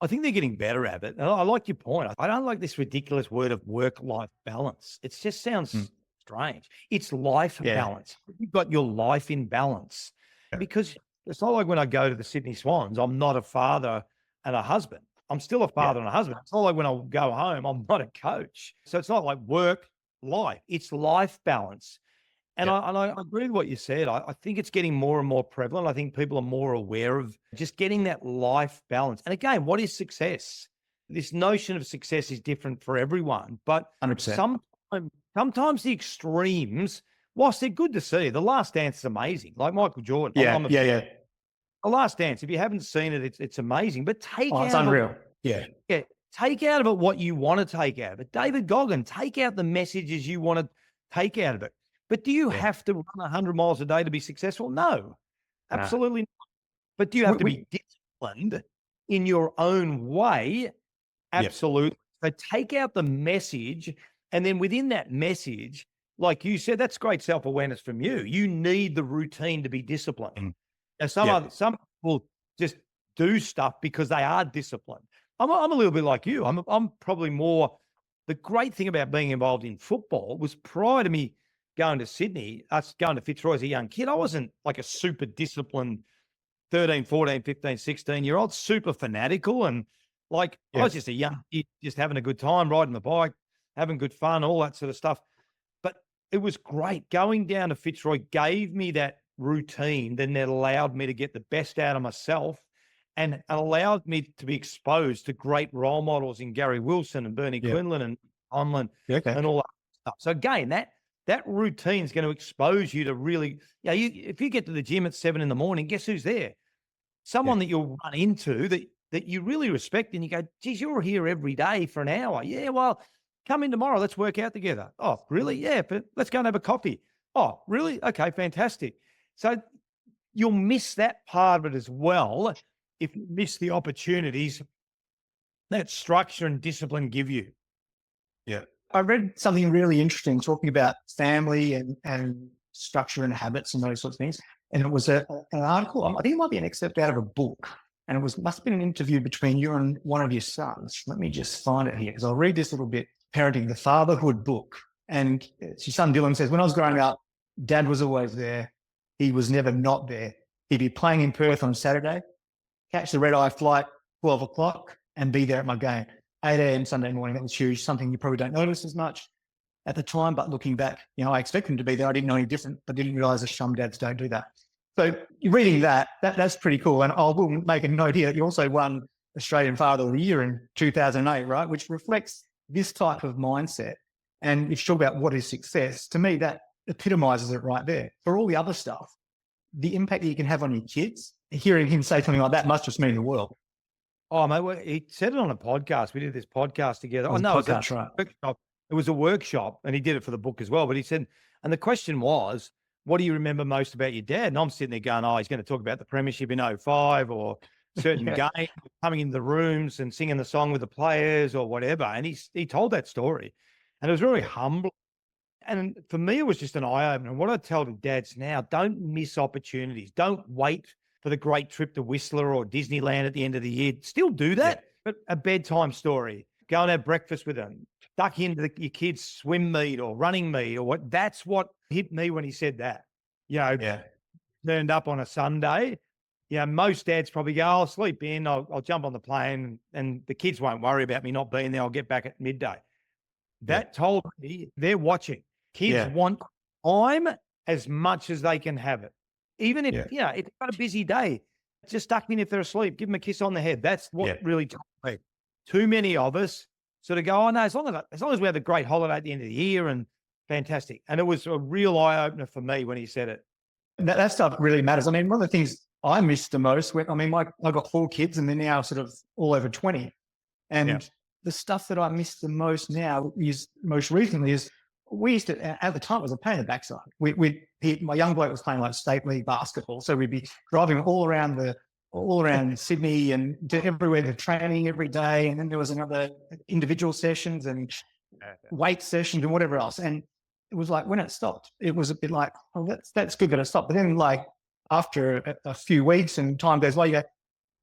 I think they're getting better at it. And I like your point. I don't like this ridiculous word of work-life balance. It just sounds strange. It's life balance. You've got your life in balance. Because it's not like when I go to the Sydney Swans, I'm not a father and a husband. I'm still a father and a husband. It's not like when I go home, I'm not a coach. So it's not like work, life. It's life balance. And I agree with what you said. I think it's getting more and more prevalent. I think people are more aware of just getting that life balance. And again, what is success? This notion of success is different for everyone. But 100%. sometimes the extremes, whilst they're good to see, The Last Dance is amazing. Like Michael Jordan. The Last Dance, if you haven't seen it, it's amazing. But it's unreal. Take out of it what you want to take out of it. David Goggins, take out the messages you want to take out of it. But do you have to run 100 miles a day to be successful? No, absolutely not. But do you have to be disciplined in your own way? Absolutely. So take out the message, and then within that message, like you said, that's great self-awareness from you. You need the routine to be disciplined. Now, some people just do stuff because they are disciplined. I'm a little bit like you. I'm probably more. The great thing about being involved in football was prior to me going to Sydney, us going to Fitzroy as a young kid, I wasn't like a super disciplined 13, 14, 15, 16-year-old, super fanatical. And I was just a young kid, just having a good time, riding the bike, having good fun, all that sort of stuff. But it was great. Going down to Fitzroy gave me that routine, then that allowed me to get the best out of myself and allowed me to be exposed to great role models in Gary Wilson and Bernie Quinlan and Conlon and all that stuff. So again, that routine is going to expose you to really, if you get to the gym at 7 a.m, guess who's there? Someone that you'll run into that you really respect, and you go, geez, you're here every day for an hour. Yeah, well, come in tomorrow. Let's work out together. Oh, really? Yeah, but let's go and have a coffee. Oh, really? Okay, fantastic. So you'll miss that part of it as well if you miss the opportunities that structure and discipline give you. I read something really interesting talking about family and structure and habits and those sorts of things. And it was an article, I think it might be an excerpt out of a book. And it must have been an interview between you and one of your sons. Let me just find it here, because I'll read this little bit. Parenting, the Fatherhood book. And your son Dylan says, when I was growing up, Dad was always there. He was never not there. He'd be playing in Perth on Saturday, catch the red-eye flight, 12 o'clock, and be there at my game. 8 a.m. Sunday morning. That was huge, something you probably don't notice as much at the time, but looking back, I expected him to be there. I didn't know any different, but didn't realize that some dads don't do that. So you're reading that's pretty cool. And I will make a note here that you also won Australian Father of the Year in 2008, right? Which reflects this type of mindset. And if you talk about what is success, to me, that epitomizes it right there. For all the other stuff, the impact that you can have on your kids, hearing him say something like that must just mean the world. Oh, mate, well, he said it on a podcast. We did this podcast together. Oh, no, podcast, right. Workshop. It was a workshop, and he did it for the book as well. But he said, and the question was, what do you remember most about your dad? And I'm sitting there going, oh, he's going to talk about the premiership in 05 or certain games, coming into the rooms and singing the song with the players or whatever. And he told that story, and it was really humble. And for me, it was just an eye-opener. What I tell dads now, don't miss opportunities. Don't wait for the great trip to Whistler or Disneyland at the end of the year. Still do that, but a bedtime story. Go and have breakfast with them. Duck into your kids' swim meet or running meet or what. That's what hit me when he said that. Turned up on a Sunday. Most dads probably go, I'll sleep in, I'll jump on the plane, and the kids won't worry about me not being there. I'll get back at midday. That told me they're watching. Kids want time as much as they can have it. Even if, if they've got a busy day, just duck in if they're asleep, give them a kiss on the head. That's what really told me. Too many of us sort of go, oh, no, as long as we have a great holiday at the end of the year and fantastic. And it was a real eye-opener for me when he said it. That stuff really matters. I mean, one of the things I missed the most, I've got 4 kids and they're now sort of all over 20. And the stuff that I miss the most now most recently is we used to, at the time, it was a pain in the backside. My young bloke was playing like state league basketball. So we'd be driving all around Sydney and to everywhere to training every day. And then there was another individual sessions and weight sessions and whatever else. And it was like, when it stopped, it was a bit like, oh, that's good that it stopped. But then like after a few weeks and time goes by, you go,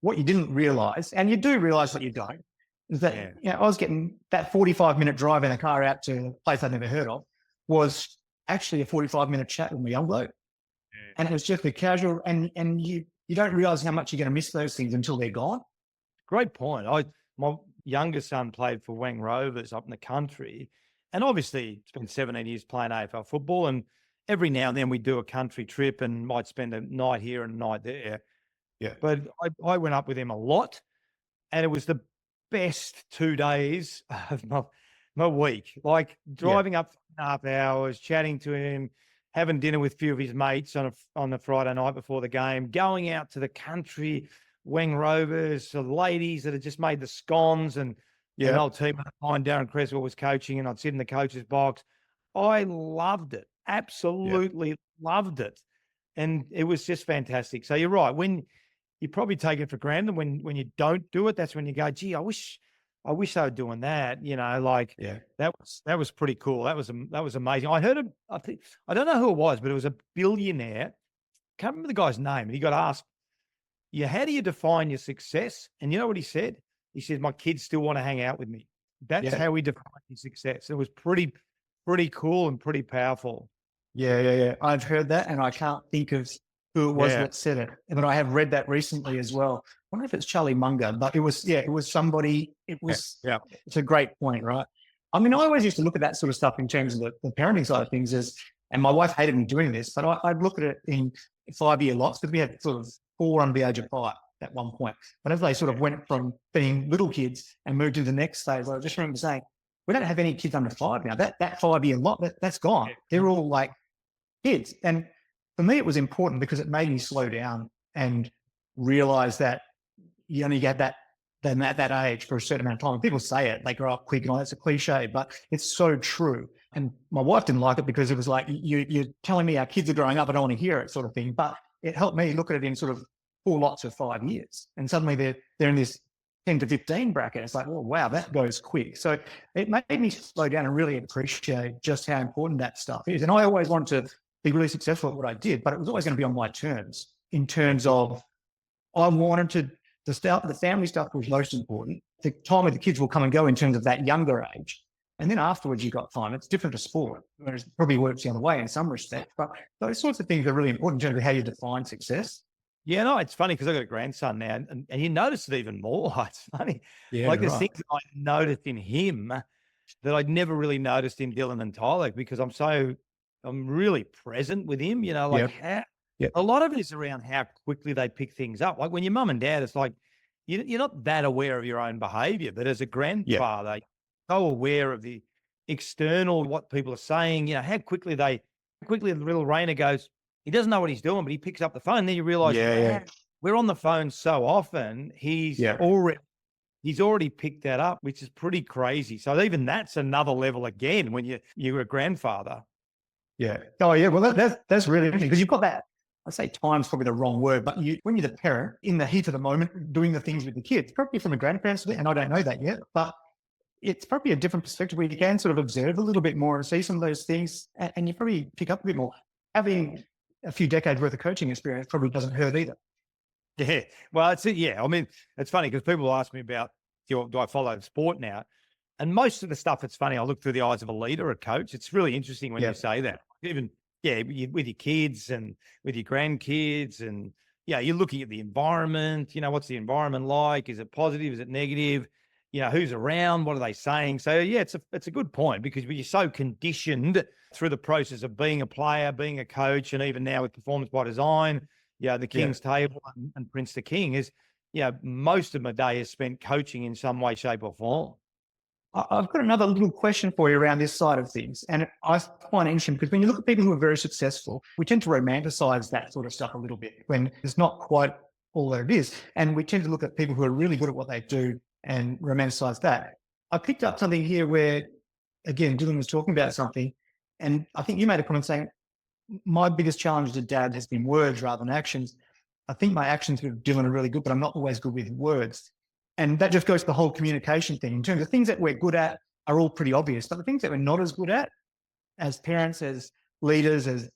what you didn't realize, and you do realize what you don't, is that I was getting that 45-minute drive in a car out to a place I'd never heard of was actually a 45-minute chat with my young bloke. And it was just a casual, and you don't realize how much you're going to miss those things until they're gone. Great point. My youngest son played for Wang Rovers up in the country, and obviously spent 17 years playing AFL football, and every now and then we do a country trip and might spend a night here and a night there. But I went up with him a lot, and it was the best 2 days of my week. Like driving up 3.5 hours, chatting to him, having dinner with a few of his mates on the Friday night before the game, going out to the country, Wang Rovers, the ladies that had just made the scones, and an old team of mine, Darren Creswell, was coaching, and I'd sit in the coach's box. I loved it. Absolutely loved it. And it was just fantastic. So you're right. When you probably take it for granted, when you don't do it, that's when you go, gee, I wish they were doing that. That was pretty cool. That was amazing. I heard I don't know who it was, but it was a billionaire. Can't remember the guy's name. And he got asked, how do you define your success? And you know what he said? He said, my kids still want to hang out with me. That's how we define your success. It was pretty cool and pretty powerful. Yeah. I've heard that, and I can't think of who it was that said it. But I have read that recently as well. I wonder if it's Charlie Munger, but it was somebody. It's a great point, right? I mean, I always used to look at that sort of stuff in terms of the parenting side of things, and my wife hated me doing this, but I'd look at it in 5-year lots, because we had sort of 4 under the age of 5 at one point. But as they sort of went from being little kids and moved to the next stage, I just remember saying, we don't have any kids under 5 now. That 5-year lot, that's gone. They're all like kids. And for me, it was important because it made me slow down and realize that you only get that at that age for a certain amount of time. People say it, they grow up quick and all that's a cliche, but it's so true. And my wife didn't like it because it was like, you're telling me our kids are growing up, I don't want to hear it, sort of thing. But it helped me look at it in sort of 4 lots of 5 years. And suddenly they're in this 10 to 15 bracket. It's like, oh, wow, that goes quick. So it made me slow down and really appreciate just how important that stuff is. And I always wanted to be really successful at what I did, but it was always going to be on my terms, in terms of I wanted the family stuff was most important. The time with the kids will come and go in terms of that younger age. And then afterwards, you've got time. It's different to sport, whereas it probably works the other way in some respects. But those sorts of things are really important in terms of how you define success. Yeah, no, it's funny because I've got a grandson now, and you notice it even more. It's funny. Yeah, there's things that I noticed in him that I'd never really noticed in Dylan and Tyler, because I'm really present with him, Yeah. A lot of it is around how quickly they pick things up. Like when your mum and dad, it's like you're not that aware of your own behavior, but as a grandfather, you're so aware of the external, what people are saying, how quickly the little Rainer goes, he doesn't know what he's doing, but he picks up the phone. Then you realize, Yeah. we're on the phone so often, he's already picked that up, which is pretty crazy. So even that's another level again when you're a grandfather. Yeah. Oh, yeah. Well, that's really interesting because you've got that. I say time's probably the wrong word, but when you're the parent in the heat of the moment, doing the things with the kids, probably from a grandparent's, and I don't know that yet, but it's probably a different perspective where you can sort of observe a little bit more and see some of those things, and you probably pick up a bit more. Having a few decades worth of coaching experience probably doesn't hurt either. Yeah. Well, it's it. Yeah. I mean, it's funny because people ask me about, do I follow the sport now? And most of the stuff, it's funny. I look through the eyes of a leader, a coach. It's really interesting when you say that. Even, with your kids and with your grandkids, and you're looking at the environment. What's the environment like? Is it positive? Is it negative? Who's around? What are they saying? So it's a good point because you're so conditioned through the process of being a player, being a coach, and even now with performance by design, the King's Table and Prince the King is, most of my day is spent coaching in some way, shape, or form. I've got another little question for you around this side of things. And I find it interesting because when you look at people who are very successful, we tend to romanticize that sort of stuff a little bit when it's not quite all that it is. And we tend to look at people who are really good at what they do and romanticize that. I picked up something here where, again, Dylan was talking about something, and I think you made a comment saying, my biggest challenge to dad has been words rather than actions. I think my actions with Dylan are really good, but I'm not always good with words. And that just goes to the whole communication thing. In terms of things that we're good at are all pretty obvious, but the things that we're not as good at as parents, as leaders, as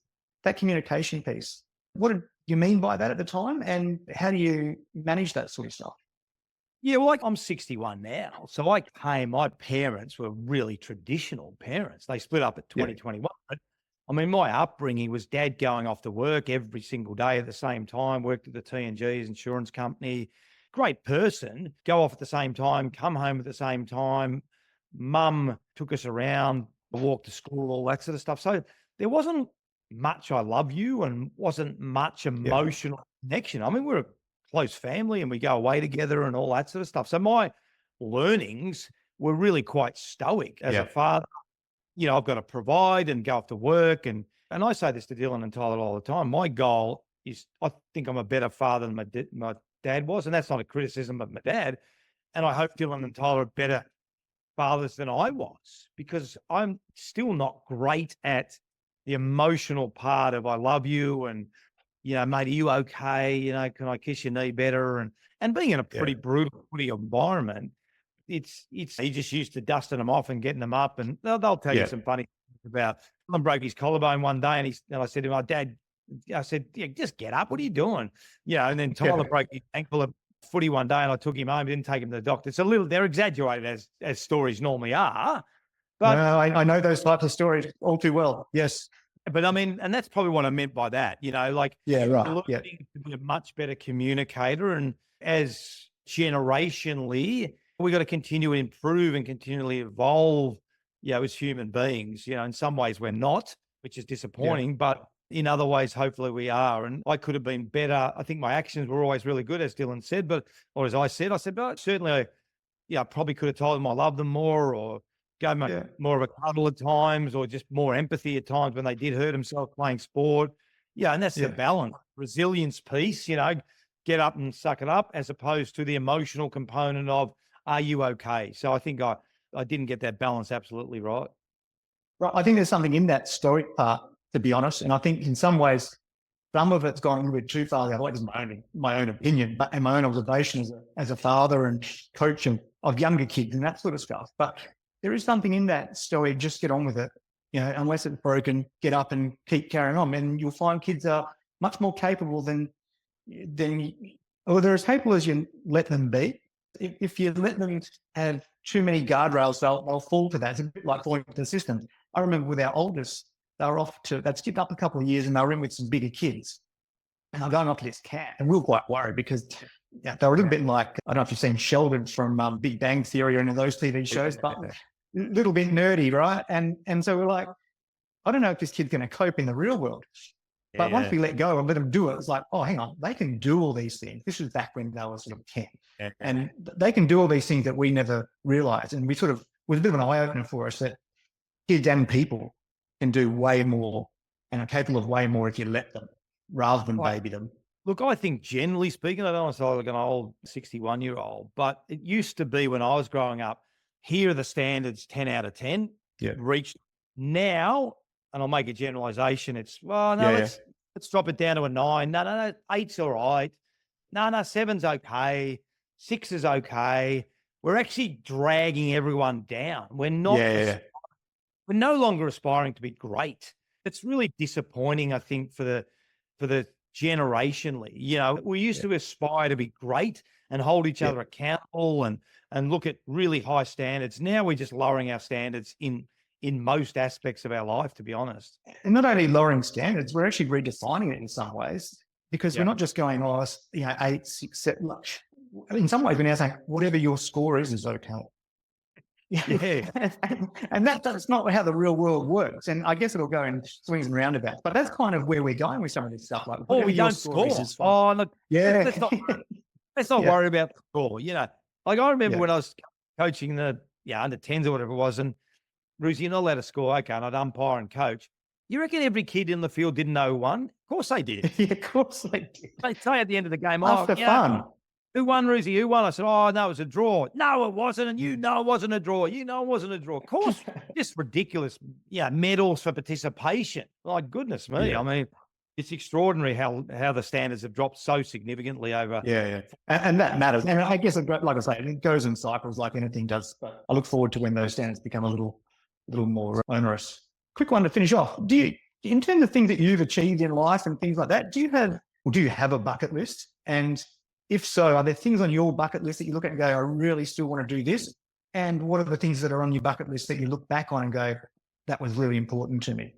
that communication piece. What did you mean by that at the time? And how do you manage that sort of stuff? Yeah, well, I'm 61 now. So my parents were really traditional parents. They split up at 2021. But I mean, my upbringing was dad going off to work every single day at the same time, worked at the T&G's insurance company. Great person, go off at the same time, come home at the same time. Mum took us around, walked to school, all that sort of stuff. So there wasn't much I love you and wasn't much emotional connection. I mean, we're a close family and we go away together and all that sort of stuff. So my learnings were really quite stoic as a father. I've got to provide and go off to work. And I say this to Dylan and Tyler all the time. My goal is, I think I'm a better father than my dad was. And that's not a criticism of my dad. And I hope Dylan and Tyler are better fathers than I was, because I'm still not great at the emotional part of I love you and, mate, are you okay? Can I kiss your knee better? And being in a pretty brutal footy environment, it's you just used to dusting them off and getting them up, and they'll tell you some funny things about. Someone broke his collarbone one day, and I said to my dad, I said, just get up. What are you doing? And then Tyler broke his ankle at footy one day, and I took him home, didn't take him to the doctor. It's they're exaggerated as stories normally are. But no, I know those types of stories all too well. Yes. But I mean, and that's probably what I meant by that, learning to be a much better communicator. And as generationally, we got to continue to improve and continually evolve, as human beings. In some ways we're not, which is disappointing, but in other ways, hopefully we are. And I could have been better. I think my actions were always really good, as Dylan said, or as I said, but certainly, I probably could have told them I love them more, or gave them more of a cuddle at times, or just more empathy at times when they did hurt themselves playing sport. And that's the balance, resilience piece, get up and suck it up, as opposed to the emotional component of, are you okay? So I think I didn't get that balance absolutely right. Right. I think there's something in that stoic part, to be honest. And I think in some ways, some of it's gone a little bit too far. The other way is my own opinion, and my own observation as a father and coach of younger kids and that sort of stuff. But there is something in that stoic, just get on with it. Unless it's broken, get up and keep carrying on. And you'll find kids are much more capable than or they're as capable as you let them be. If you let them have too many guardrails, they'll fall to that. It's a bit like falling into the system. I remember with our oldest, they'd skipped up a couple of years and they were in with some bigger kids. And they're going off to this camp. And we were quite worried because they were a little bit like, I don't know if you've seen Sheldon from Big Bang Theory or any of those TV shows, but a little bit nerdy, right? And so we're like, I don't know if this kid's going to cope in the real world. But once we let go and let them do it, it's like, oh, hang on, they can do all these things. This was back when they were sort of 10. And they can do all these things that we never realized. And we sort of, was a bit of an eye-opener for us that kids and people can do way more and are capable of way more if you let them rather than baby them. Look, I think generally speaking, I don't want to sound like an old 61-year-old, but it used to be when I was growing up, here are the standards 10 out of 10, reached. Now, and I'll make a generalization, it's, well, no, let's drop it down to a 9. No, 8's all right. No, 7's okay. 6 is okay. We're actually dragging everyone down. We're not, we're no longer aspiring to be great. It's really disappointing, I think, for the generationally. You know, we used to aspire to be great and hold each other accountable and look at really high standards. Now we're just lowering our standards in most aspects of our life, to be honest. And not only lowering standards, we're actually redefining it in some ways, because we're not just going, 8, 6, 7. In some ways, we're now saying whatever your score is okay. And that's not how the real world works. And I guess it'll go in swings and roundabouts. But that's kind of where we're going with some of this stuff. Like, we don't score. Oh, look, let's not worry about the score. You know, like I remember when I was coaching the under 10s or whatever it was, and Roos, you're not allowed to score. Okay, and I'd umpire and coach. You reckon every kid in the field didn't know who won? Of course they did. Of course they did. They'd say at the end of the game, after fun. Who won, Roosy? Who won? I said, oh, no, it was a draw. No, it wasn't. And you know it wasn't a draw. You know it wasn't a draw. Of course, just ridiculous. Medals for participation. Like, goodness me. I mean, it's extraordinary how the standards have dropped so significantly over. And that matters. And I guess, like I say, it goes in cycles like anything does. But I look forward to when those standards become a little more onerous. Quick one to finish off. Do you, in terms of things that you've achieved in life and things like that, do you have a bucket list? And if so, are there things on your bucket list that you look at and go, I really still want to do this? And what are the things that are on your bucket list that you look back on and go, that was really important to me?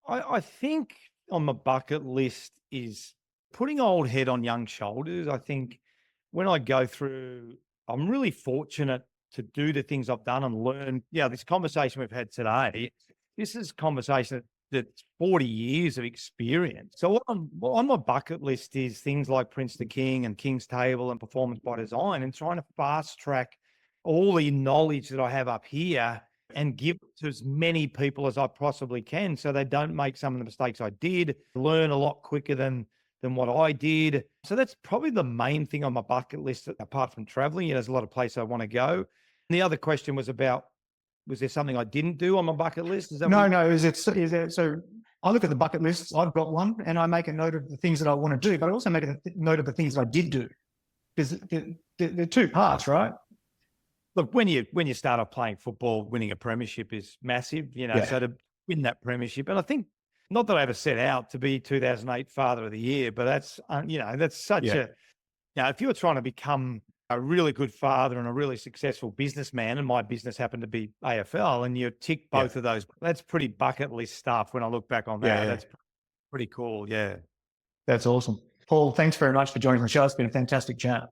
I think on my bucket list is putting old head on young shoulders. I think when I go through, I'm really fortunate to do the things I've done and learn. This conversation we've had today, this is a conversation that's 40 years of experience. So on my bucket list is things like Prince the King and King's Table and Performance by Design, and trying to fast track all the knowledge that I have up here and give it to as many people as I possibly can so they don't make some of the mistakes I did, learn a lot quicker than what I did. So that's probably the main thing on my bucket list, apart from traveling. There's a lot of places I want to go. And the other question was about, was there something I didn't do on my bucket list? Is that no. So I look at the bucket lists. I've got one, and I make a note of the things that I want to do, but I also make a note of the things that I did do, because they're two parts, right? Look, when you start off playing football, winning a premiership is massive, so to win that premiership. And I think, not that I ever set out to be 2008 Father of the Year, but that's, that's such if you're trying to become a really good father and a really successful businessman, and my business happened to be AFL, and you tick both of those, that's pretty bucket list stuff when I look back on that. That's pretty cool. Yeah. That's awesome. Paul, thanks very much for joining the show. It's been a fantastic chat.